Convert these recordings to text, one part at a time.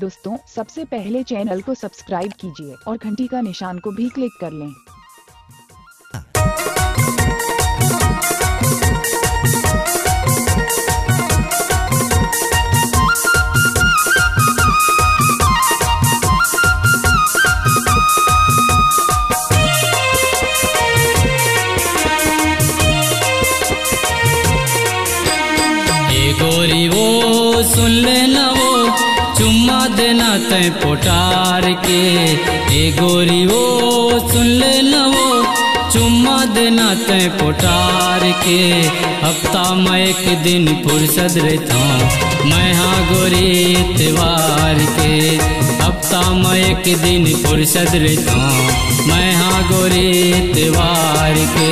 दोस्तों, सबसे पहले चैनल को सब्सक्राइब कीजिए और घंटी का निशान को भी क्लिक कर लें। गोरी वो सुन लेना वो चुम्मा देना तय पोटार के। ए गोरी वो सुन लेना वो चुम्मा देना तय पोटार के। हफ्ता में एक दिन फुर्सत रहता मैं हाँ गोरी त्योहार के। हफ्ता में एक दिन फुर्सत रहता मैं हाँ गोरी त्योहार के।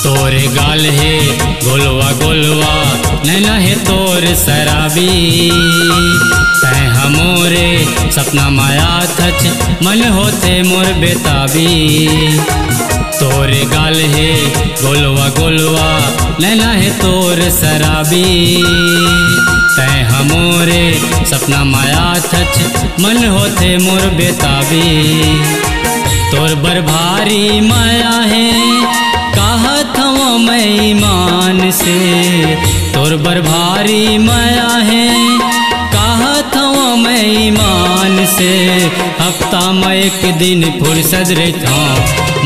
तोरे गाल है गोलवा गोलवा नैना है तोर शराबी। तै हमोरे सपना माया थच मन होते मोर बेताबी। तोरे गाल है गोलवा गोलवा नैना है तोर शराबी। तै हमोरे सपना माया थच मन होते मोर बेताबी। तोर बर भारी माया है कहत हूँ मैं ईमान से। तोर बर भारी माया है कहत हूँ मैं ईमान से। हफ्ता में एक दिन फुर्सत रहता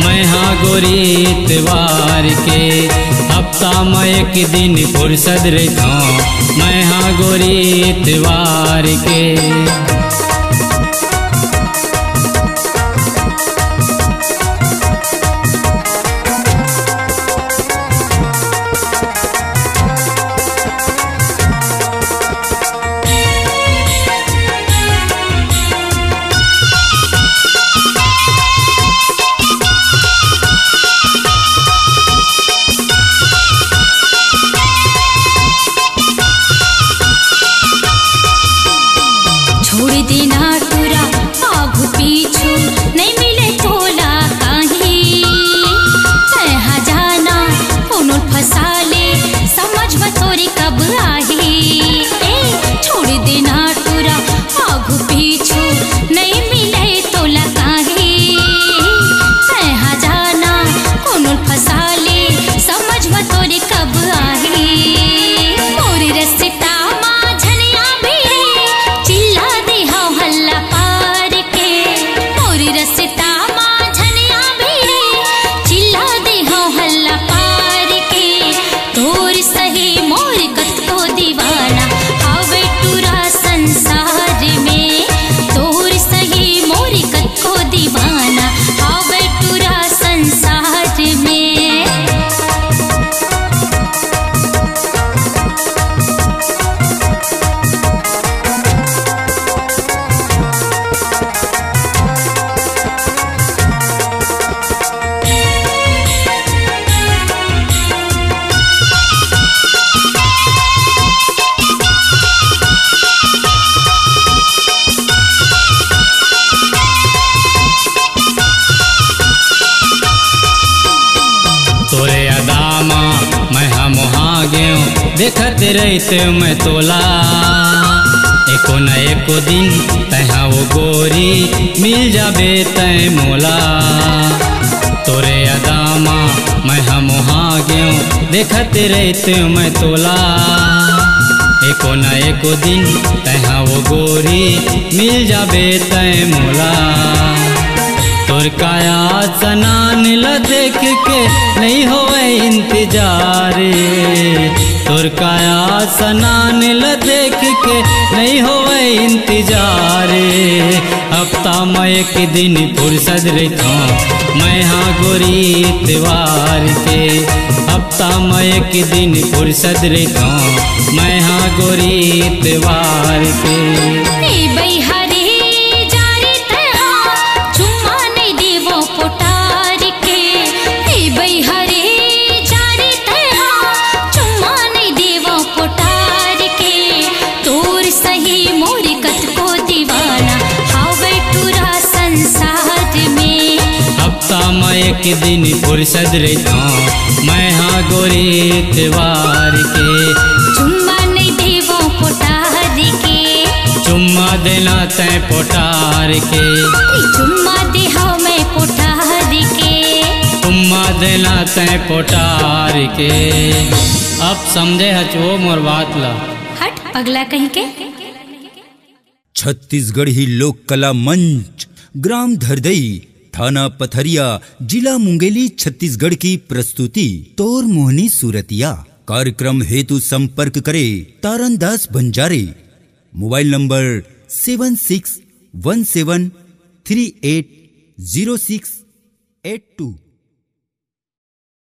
मैं हाँ गोरी त्योहार के। हफ्ता में एक दिन फुर्सत रहता मैं हाँ गोरी त्योहार के। देखत रहते मैं तोला एको न एको दिन तहाँ वो गोरी मिल जाबे तय मोला। तोरे अदामा मैं हम वहाँ गयो देखत रहते मैं तोला एको न एको दिन तहाँ वो गोरी मिल जाबे तय मोला। तोर काया सनान ल देख के नहीं होवे इंतजार, तोर काया सनान ल देख के नहीं होवे इंतजार। हफ्ता में एक दिन फुर्सत रखा मैं हाँ गोरी इतवार के, हफ्ता में एक दिन फुर्सत रखा मैं हाँ गोरी इतवार के। एक दिन फुर्सत रहता मैं हाँ गोरी इतवार के, चुम्मा नहीं देवो पोटार के, चुम्मा देना तय पोटार के, चुम्मा दे हाँ मैं पोटार के, चुम्मा देना तय पोटार के। अब समझे हचो मोर बात ला, हट पगला कहीं के। छत्तीसगढ़ी लोक कला मंच, ग्राम धरदई, थाना पथरिया, जिला मुंगेली, छत्तीसगढ़ की प्रस्तुति तोर मोहनी सूरतिया। कार्यक्रम हेतु संपर्क करे तारनदास बंजारे, मोबाइल नंबर 7617380682।